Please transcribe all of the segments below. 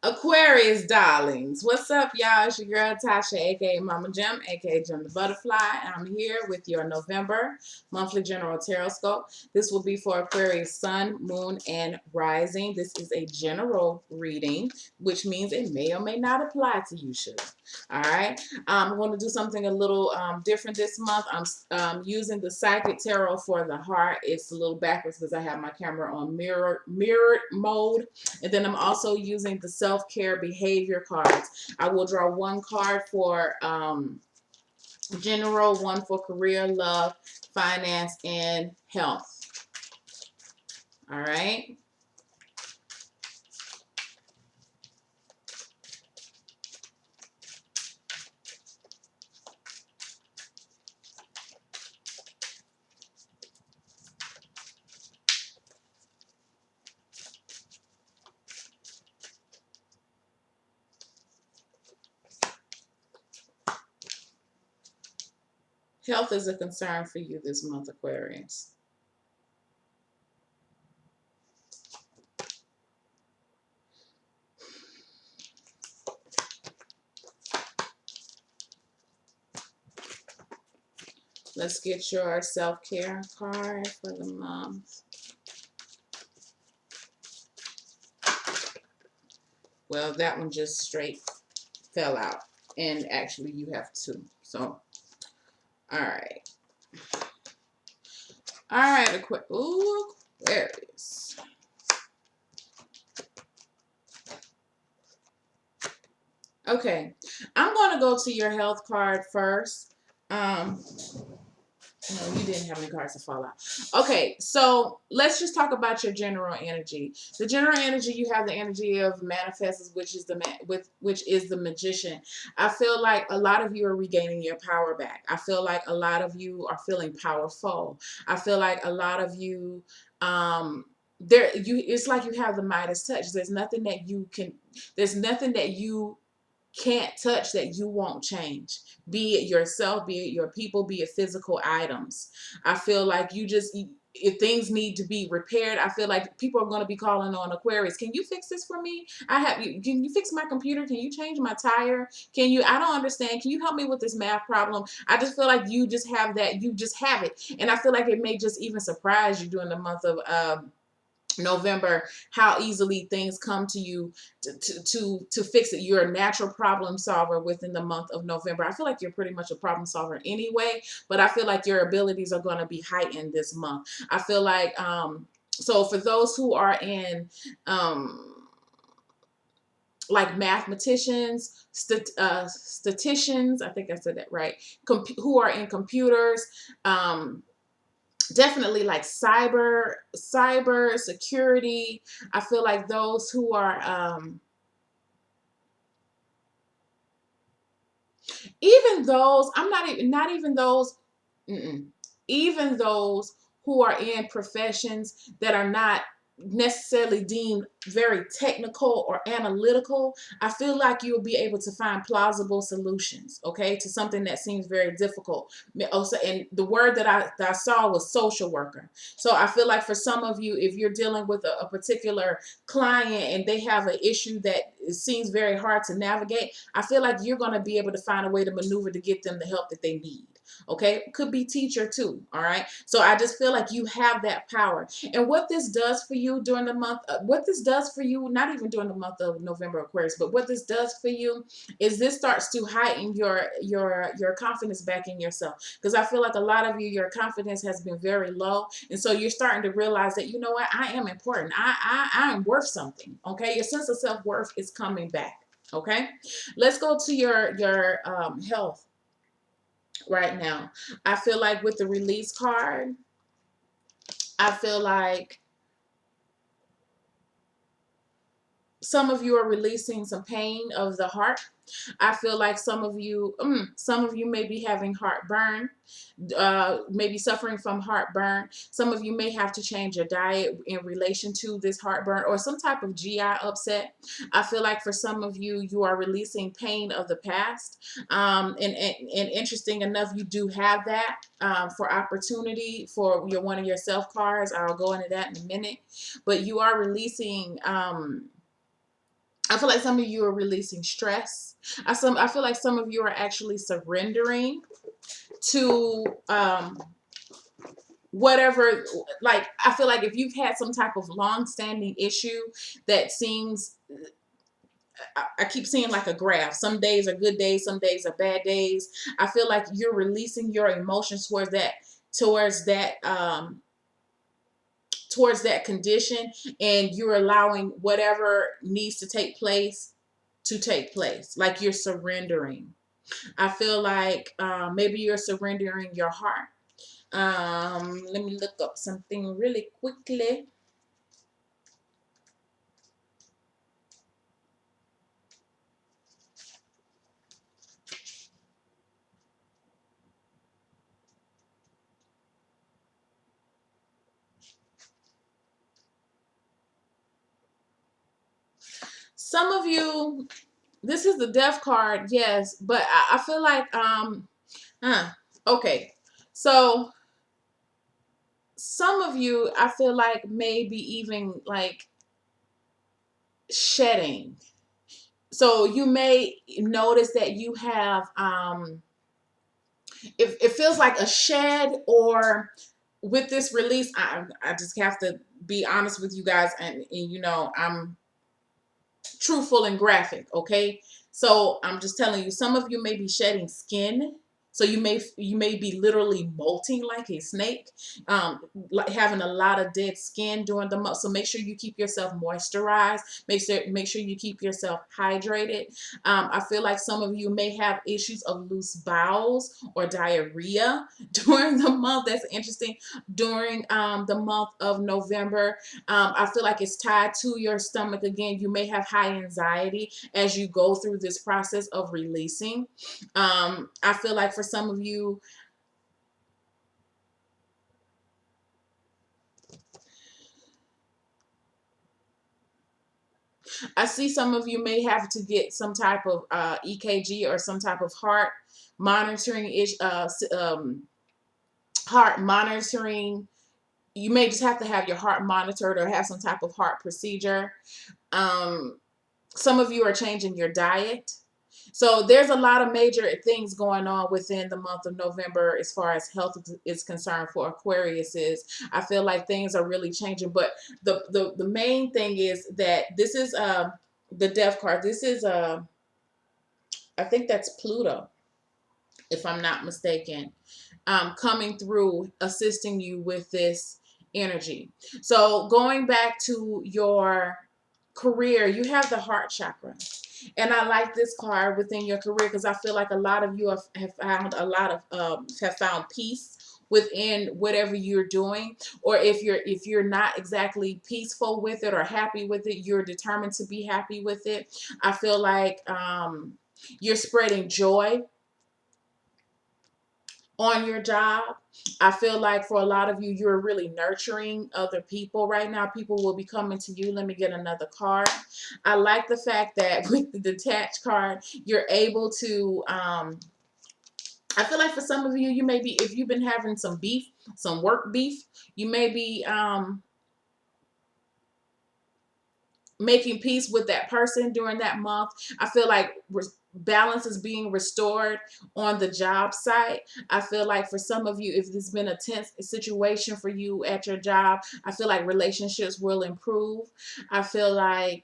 Aquarius darlings, what's up, y'all? It's your girl Tasha, aka Mama Jim, aka Jim the Butterfly, and I'm here with your November monthly general Tarotscope. This will be for Aquarius Sun, Moon, and Rising. This is a general reading, which means it may or may not apply to you, sugar. All right, I'm going to do something a little different this month. I'm using the Psychic Tarot for the heart. It's a little backwards because I have my camera on mirrored mode. And then I'm also using the self-care behavior cards. I will draw one card for general, one for career, love, finance, and health. All right. Health is a concern for you this month, Aquarius. Let's get your self-care card for the month. Well, that one just straight fell out. And actually, you have two. So, all right. All right, Aquarius. Okay, I'm going to go to your health card first. No, you didn't have any cards to fall out. Okay, so let's just talk about your general energy. The general energy, you have the energy of manifestors, which is the magician. I feel like a lot of you are regaining your power back. I feel like a lot of you are feeling powerful. I feel like a lot of you it's like you have the Midas touch. There's nothing that you can't touch that you won't change. Be it yourself, be it your people, be it physical items. I feel like if things need to be repaired, I feel like people are going to be calling on Aquarius. Can you fix this for me? Can you fix my computer? Can you change my tire? I don't understand. Can you help me with this math problem? I just feel like you just have it. And I feel like it may just even surprise you during the month of November, how easily things come to you to fix it. You're a natural problem solver within the month of November. I feel like you're pretty much a problem solver anyway, but I feel like your abilities are going to be heightened this month. I feel like so for those who are in like mathematicians, statisticians, I think I said that right, who are in computers, definitely like cyber security. I feel like those who are even those I'm not even those even those who are in professions that are not necessarily deemed very technical or analytical. I feel like you'll be able to find plausible solutions, okay, to something that seems very difficult. Also, and the word that I saw was social worker. So I feel like for some of you, if you're dealing with a particular client and they have an issue that seems very hard to navigate, I feel like you're going to be able to find a way to maneuver to get them the help that they need. Okay, could be teacher too. All right, so I just feel like you have that power. And what this does for you during the month, what this does for you, not even during the month of November, Aquarius, but what this does for you is this starts to heighten your confidence back in yourself. Because I feel like a lot of you, your confidence has been very low, and so you're starting to realize that, you know what, I am important. I am worth something. Okay, your sense of self-worth is coming back. Okay, let's go to your health right now. I feel like with the release card, I feel like some of you are releasing some pain of the heart. I feel like some of you may be having heartburn, maybe suffering from heartburn. Some of you may have to change your diet in relation to this heartburn or some type of GI upset. I feel like for some of you, you are releasing pain of the past. And interesting enough, you do have that for opportunity for one of your self cards. I'll go into that in a minute. But you are releasing. I feel like some of you are releasing stress. I feel like some of you are actually surrendering to whatever. Like, I feel like if you've had some type of long-standing issue that seems, I keep seeing like a graph. Some days are good days, some days are bad days. I feel like you're releasing your emotions towards that towards that condition, and you're allowing whatever needs to take place to take place. Like, you're surrendering. I feel like maybe you're surrendering your heart. Let me look up something really quickly. Some of you, this is the death card, yes, but I feel like okay. So some of you, I feel like maybe even like shedding. So you may notice that you have it feels like a shed, or with this release, I just have to be honest with you guys, and you know, I'm truthful and graphic, okay? So I'm just telling you, some of you may be shedding skin. So you may be literally molting like a snake, like having a lot of dead skin during the month. So make sure you keep yourself moisturized. Make sure you keep yourself hydrated. I feel like some of you may have issues of loose bowels or diarrhea during the month. That's interesting. During the month of November, I feel like it's tied to your stomach again. You may have high anxiety as you go through this process of releasing. I feel like for some of you, I see some of you may have to get some type of EKG or some type of monitoring ish, heart monitoring. You may just have to have your heart monitored or have some type of heart procedure. Um, some of you are changing your diet. So there's a lot of major things going on within the month of November as far as health is concerned for Aquarius. I feel like things are really changing, but the main thing is that this is the death card. This is I think that's Pluto, if I'm not mistaken, coming through, assisting you with this energy. So going back to your career, you have the heart chakra. And I like this card within your career because I feel like a lot of you have found have found peace within whatever you're doing, or if you're not exactly peaceful with it or happy with it, you're determined to be happy with it. I feel like you're spreading joy on your job. I feel like for a lot of you, you're really nurturing other people right now. People will be coming to you. Let me get another card. I like the fact that with the detached card, you're able to, I feel like for some of you, you may be, if you've been having some beef, some work beef, you may be making peace with that person during that month. I feel like balance is being restored on the job site. I feel like for some of you, if there's been a tense situation for you at your job, I feel like relationships will improve. I feel like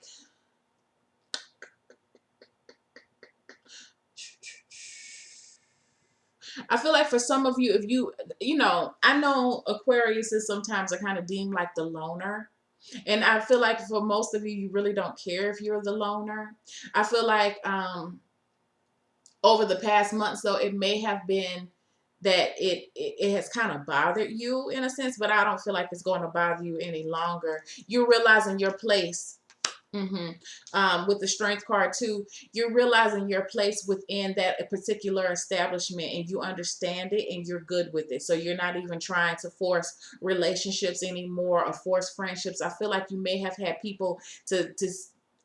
for some of you, if you know, I know Aquarius is sometimes are kind of deemed like the loner. And I feel like for most of you, you really don't care if you're the loner. I feel like over the past months, though, it may have been that it has kind of bothered you in a sense, but I don't feel like it's going to bother you any longer. You're realizing your place. With the strength card too, you're realizing your place within that particular establishment, and you understand it and you're good with it. So you're not even trying to force relationships anymore or force friendships. I feel like you may have had people to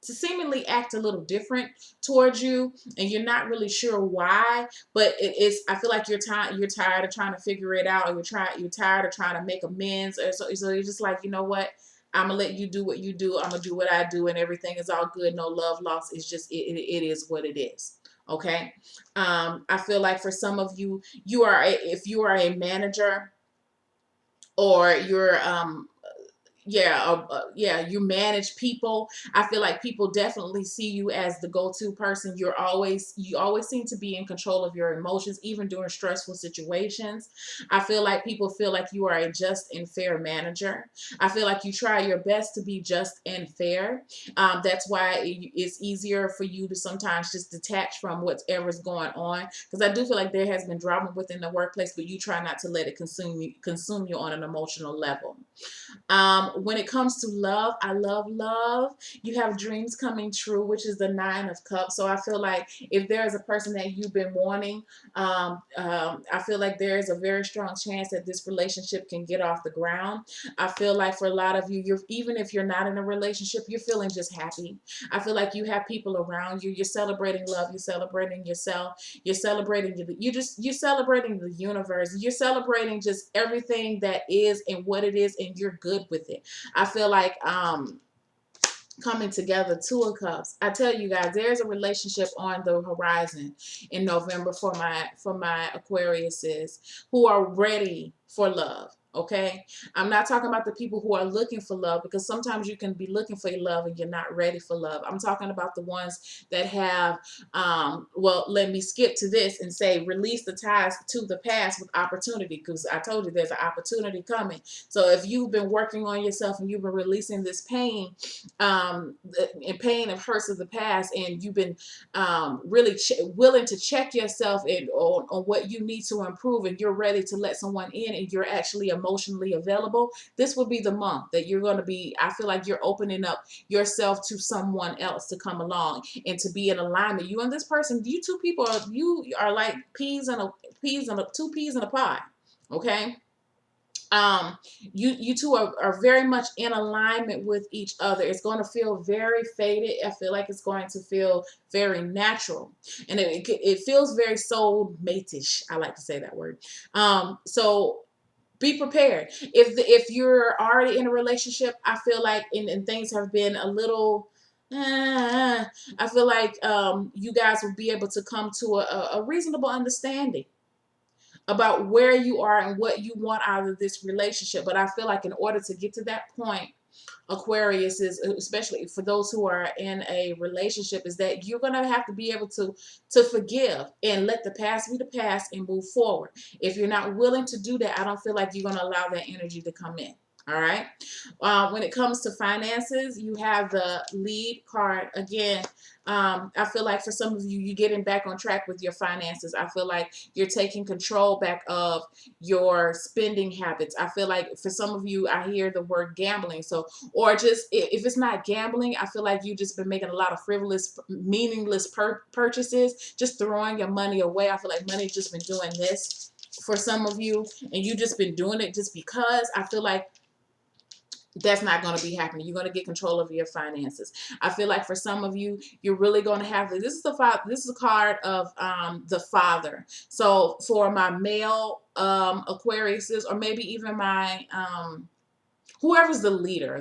seemingly act a little different towards you, and you're not really sure why, but I feel like you're tired of trying to figure it out, or you're tired of trying to make amends, or so you're just like, you know what, I'm gonna let you do what you do. I'm gonna do what I do, and everything is all good. No love lost. It's just it is what it is. Okay. I feel like for some of you, if you are a manager or you're you manage people. I feel like people definitely see you as the go-to person. You always seem to be in control of your emotions, even during stressful situations. I feel like people feel like you are a just and fair manager. I feel like you try your best to be just and fair. That's why it's easier for you to sometimes just detach from whatever's going on, because I do feel like there has been drama within the workplace, but you try not to let it consume you on an emotional level. When it comes to love, I love love. You have dreams coming true, which is the Nine of Cups. So I feel like if there is a person that you've been wanting, I feel like there is a very strong chance that this relationship can get off the ground. I feel like for a lot of you, even if you're not in a relationship, you're feeling just happy. I feel like you have people around you. You're celebrating love. You're celebrating yourself. You're celebrating you're celebrating the universe. You're celebrating just everything that is and what it is, and you're good with it. I feel like coming together, Two of Cups. I tell you guys, there's a relationship on the horizon in November for my Aquariuses who are ready for love. Okay, I'm not talking about the people who are looking for love, because sometimes you can be looking for love and you're not ready for love. I'm talking about the ones that have well, let me skip to this and say release the ties to the past with opportunity, because I told you there's an opportunity coming. So if you've been working on yourself and you've been releasing this pain, and pain of hurts of the past, and you've been really willing to check yourself on what you need to improve, and you're ready to let someone in, and you're actually emotionally available, this will be the month that you're going to be, I feel like you're opening up yourself to someone else to come along and to be in alignment. You and this person, you two people are like two peas in a pod. Okay. You two are very much in alignment with each other. It's going to feel very faded. I feel like it's going to feel very natural, and it feels very soulmate-ish. I like to say that word. So be prepared. If you're already in a relationship, I feel like and things have been a little I feel like you guys will be able to come to a reasonable understanding about where you are and what you want out of this relationship. But I feel like in order to get to that point, Aquarius is, especially for those who are in a relationship, is that you're going to have to be able to forgive and let the past be the past and move forward. If you're not willing to do that, I don't feel like you're going to allow that energy to come in. All right. When it comes to finances, you have the lead card again. I feel like for some of you, you're getting back on track with your finances. I feel like you're taking control back of your spending habits. I feel like for some of you, I hear the word gambling. So, or just if it's not gambling, I feel like you've just been making a lot of frivolous, meaningless purchases, just throwing your money away. I feel like money's just been doing this for some of you, and you just been doing it just because. I feel like that's not going to be happening. You're going to get control of your finances. I feel like for some of you, you're really going to have this is the father. This is a card of the father. So for my male Aquariuses, or maybe even my whoever's the leader,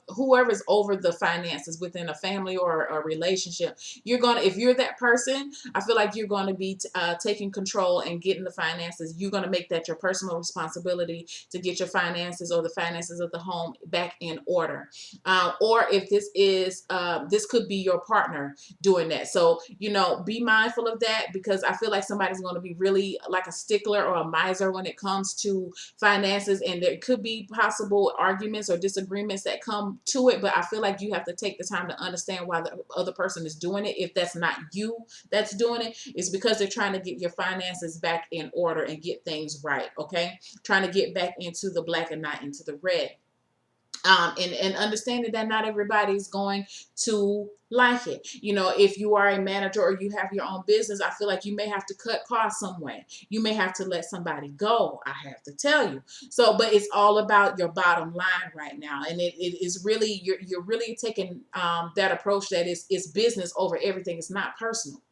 whoever's over the finances within a family or a relationship, if you're that person, I feel like you're going to be taking control and getting the finances. You're going to make that your personal responsibility to get your finances or the finances of the home back in order. Or if this could be your partner doing that. So, be mindful of that, because I feel like somebody's going to be really like a stickler or a miser when it comes to finances, and there could be possible arguments or disagreements that come to it, but I feel like you have to take the time to understand why the other person is doing it. If that's not you that's doing it, it's because they're trying to get your finances back in order and get things right. Okay, trying to get back into the black and not into the red. And understanding that not everybody's going to like it. If you are a manager or you have your own business, I feel like you may have to cut costs somewhere. You may have to let somebody go, I have to tell you. So, but it's all about your bottom line right now. And it is really, you're really taking that approach that is business over everything. It's not personal.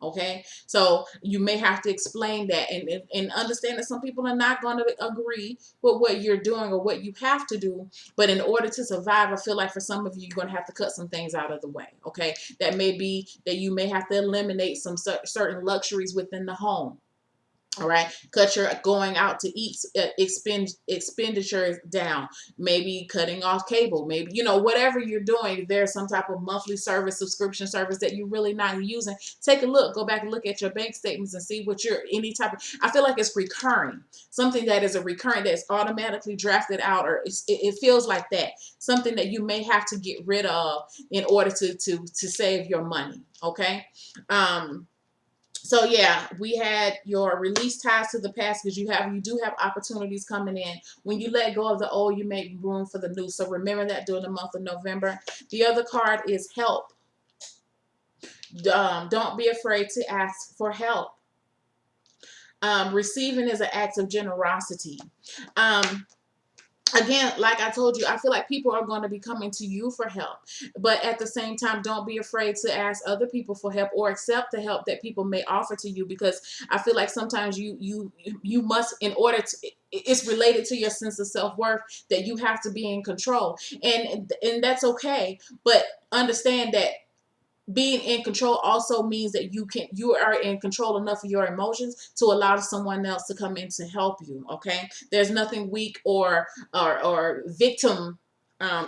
Okay, so you may have to explain that and understand that some people are not going to agree with what you're doing or what you have to do. But in order to survive, I feel like for some of you, you're going to have to cut some things out of the way. Okay, that may be that you may have to eliminate some certain luxuries within the home. All right, cut your going out to eat expenditures down. Maybe cutting off cable. Maybe, you know, whatever you're doing, there's some type of monthly service, subscription service that you're really not using. Take a look, go back and look at your bank statements and see what you're any type of. I feel like it's recurring, something that is a recurring that's automatically drafted out, or it feels like that. Something that you may have to get rid of in order to save your money. Okay. So yeah, we had your release ties to the past because you do have opportunities coming in. When you let go of the old, you make room for the new. So remember that during the month of November. The other card is help. Don't be afraid to ask for help. Receiving is an act of generosity. Again, like I told you, I feel like people are going to be coming to you for help. But at the same time, don't be afraid to ask other people for help or accept the help that people may offer to you, because I feel like sometimes you must, in order to, it's related to your sense of self-worth, that you have to be in control. And that's okay. But understand that being in control also means that you are in control enough of your emotions to allow someone else to come in to help you. Okay, there's nothing weak or victim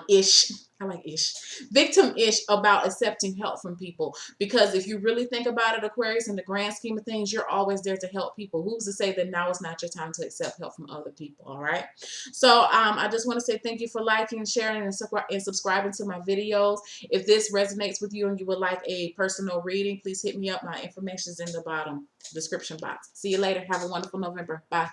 ish. I like ish. Victim ish about accepting help from people, because if you really think about it, Aquarius, in the grand scheme of things, you're always there to help people. Who's to say that now is not your time to accept help from other people? All right. So I just want to say thank you for liking, sharing, and subscribing to my videos. If this resonates with you and you would like a personal reading, please hit me up. My information is in the bottom description box. See you later. Have a wonderful November. Bye.